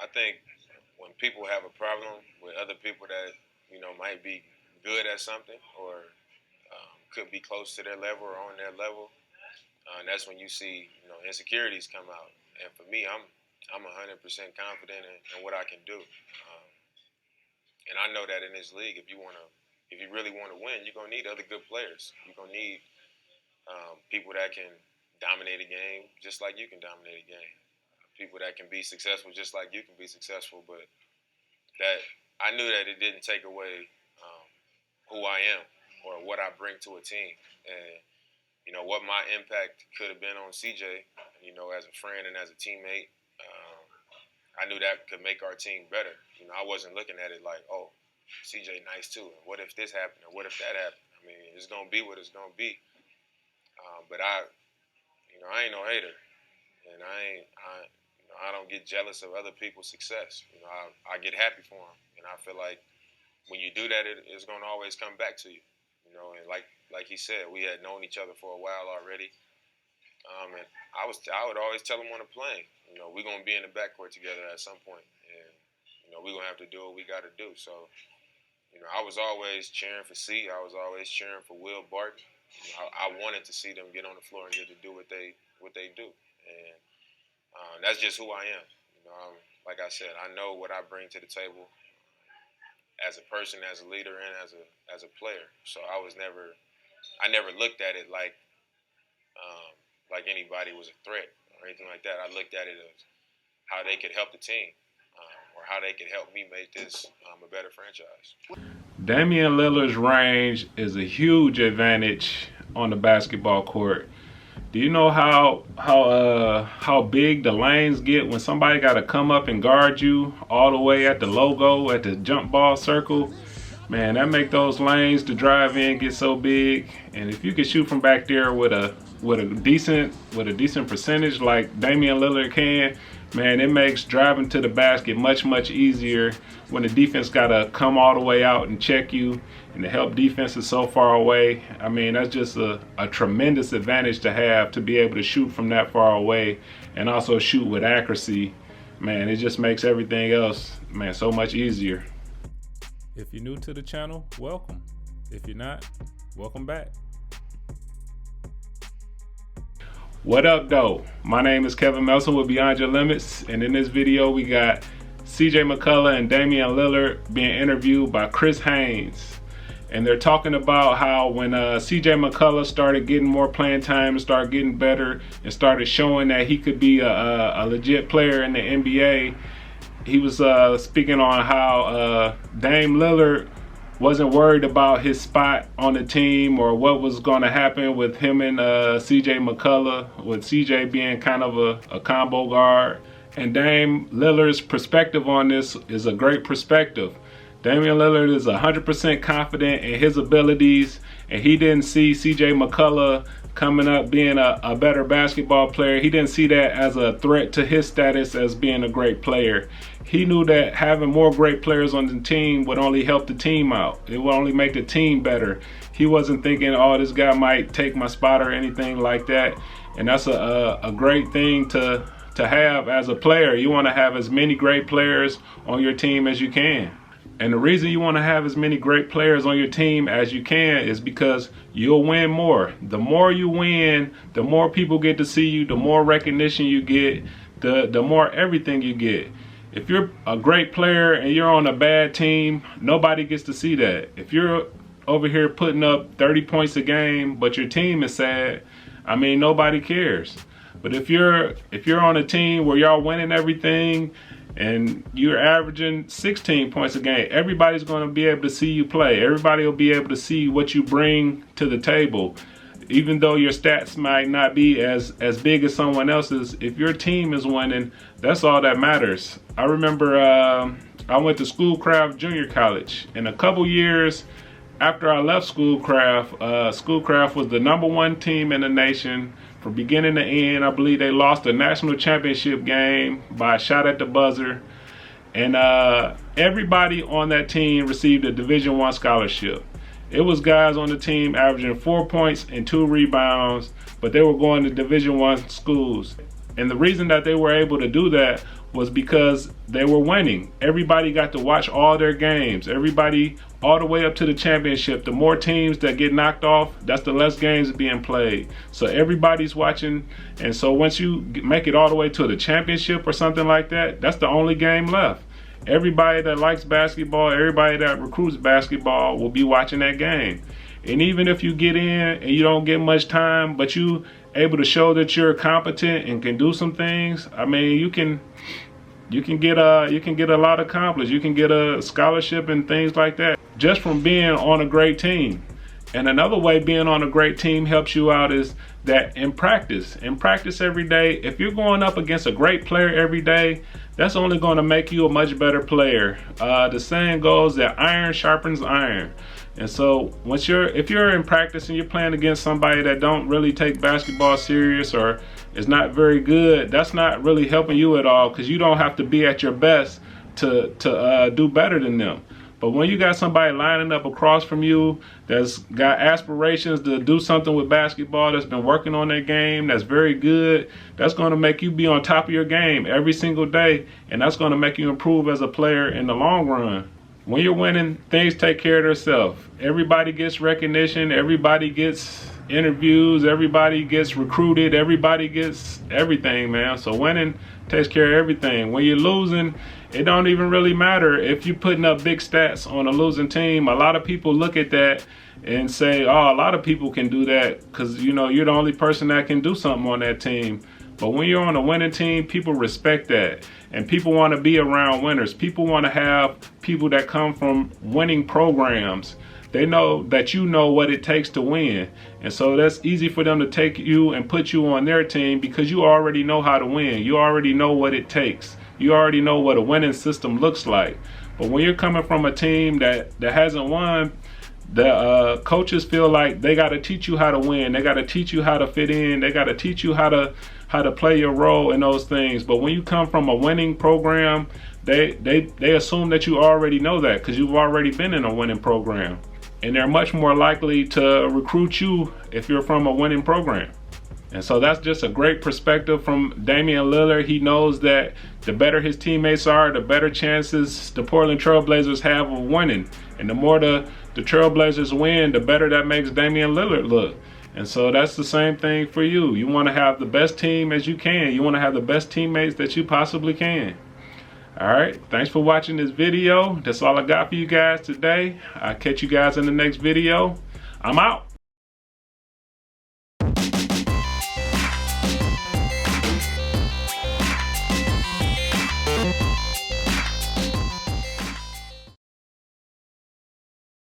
I think when people have a problem with other people that, might be good at something or could be close to their level or on their level, and that's when you see, insecurities come out. And for me, I'm 100% confident in what I can do. And I know that in this league, if you really want to win, you're gonna need other good players. You're gonna need people that can dominate a game just like you can dominate a game. People that can be successful just like you can be successful. But that I knew that it didn't take away who I am or what I bring to a team. And what my impact could have been on CJ, as a friend and as a teammate. I knew that could make our team better. I wasn't looking at it like, oh, CJ nice too. And what if this happened? Or what if that happened? I mean, it's gonna be what it's gonna be. But I ain't no hater, and I don't get jealous of other people's success. I get happy for them, and I feel like when you do that, it's gonna always come back to you. And like he said, we had known each other for a while already. And I would always tell him on the plane, we're going to be in the backcourt together at some point, and, we're going to have to do what we got to do. So, I was always cheering for C. I was always cheering for Will Barton. I wanted to see them get on the floor and get to do what they do. And that's just who I am. Like I said, I know what I bring to the table as a person, as a leader, and as a player. So I never looked at it like anybody was a threat or anything like that. I looked at it as how they could help the team or how they could help me make this a better franchise. Damian Lillard's range is a huge advantage on the basketball court. Do you know how big the lanes get when somebody got to come up and guard you all the way at the logo, at the jump ball circle? Man, that make those lanes to drive in get so big. And if you can shoot from back there with a decent percentage like Damian Lillard can, man, it makes driving to the basket much easier when the defense got to come all the way out and check you, and the help defense is so far away. I mean, that's just a tremendous advantage to have, to be able to shoot from that far away and also shoot with accuracy. Man, it just makes everything else, man, so much easier. If you're new to the channel, welcome. If you're not, welcome back. What up, though? My name is Kevin Melson with Beyond Your Limits, and in this video we got CJ McCollough and Damian Lillard being interviewed by Chris Haynes. And they're talking about how when CJ McCollough started getting more playing time, started getting better, and started showing that he could be a legit player in the NBA, he was speaking on how Dame Lillard wasn't worried about his spot on the team or what was going to happen with him and CJ McCollough, with CJ being kind of a combo guard. And Dame Lillard's perspective on this is a great perspective. Damian Lillard is 100% confident in his abilities, and he didn't see CJ McCollough coming up being a better basketball player. He didn't see that as a threat to his status as being a great player. He knew that having more great players on the team would only help the team out. It would only make the team better. He wasn't thinking, oh, this guy might take my spot or anything like that. And that's a great thing to have as a player. You want to have as many great players on your team as you can. And the reason you want to have as many great players on your team as you can is because you'll win more. The more you win, the more people get to see you, the more recognition you get, the more everything you get. If you're a great player and you're on a bad team, nobody gets to see that. If you're over here putting up 30 points a game, but your team is sad, I mean, nobody cares. But if you're on a team where y'all winning everything and you're averaging 16 points a game, everybody's going to be able to see you play. Everybody will be able to see what you bring to the table. Even though your stats might not be as big as someone else's, if your team is winning, that's all that matters. I remember I went to Schoolcraft Junior College, and a couple years after I left Schoolcraft, Schoolcraft was the #1 team in the nation from beginning to end. I believe they lost the national championship game by a shot at the buzzer. And everybody on that team received a Division I scholarship. It was guys on the team averaging 4 points and 2 rebounds, but they were going to Division I schools. And the reason that they were able to do that was because they were winning. Everybody got to watch all their games. Everybody, all the way up to the championship. The more teams that get knocked off, that's the less games being played. So everybody's watching. And so once you make it all the way to the championship or something like that, that's the only game left. Everybody that likes basketball, everybody that recruits basketball will be watching that game. And even if you get in and you don't get much time, but you able to show that you're competent and can do some things, I mean, you can get a lot accomplished. You can get a scholarship and things like that just from being on a great team. And another way being on a great team helps you out is that in practice every day, if you're going up against a great player every day, that's only going to make you a much better player. The saying goes that iron sharpens iron. And so if you're in practice and you're playing against somebody that don't really take basketball serious or is not very good, that's not really helping you at all, because you don't have to be at your best to do better than them. But when you got somebody lining up across from you that's got aspirations to do something with basketball, that's been working on their game, that's very good, that's going to make you be on top of your game every single day, and that's going to make you improve as a player in the long run. When you're winning, things take care of themselves. Everybody gets recognition, everybody gets interviews, everybody gets recruited, everybody gets everything, man. So winning takes care of everything. When you're losing, it don't even really matter if you're putting up big stats on a losing team. A lot of people look at that and say, oh, a lot of people can do that because, you know, you're the only person that can do something on that team. But when you're on a winning team, people respect that. And people want to be around winners. People want to have people that come from winning programs. They know that you know what it takes to win. And so that's easy for them to take you and put you on their team because you already know how to win. You already know what it takes. You already know what a winning system looks like. But when you're coming from a team that hasn't won, the coaches feel like they got to teach you how to win. They got to teach you how to fit in. They got to teach you how to play your role in those things. But when you come from a winning program, they assume that you already know that because you've already been in a winning program. And they're much more likely to recruit you if you're from a winning program. And so that's just a great perspective from Damian Lillard. He knows that the better his teammates are, the better chances the Portland Trailblazers have of winning. And the more the Trailblazers win, the better that makes Damian Lillard look. And so that's the same thing for you. You want to have the best team as you can. You want to have the best teammates that you possibly can. All right, thanks for watching this video. That's all I got for you guys today. I'll catch you guys in the next video. I'm out.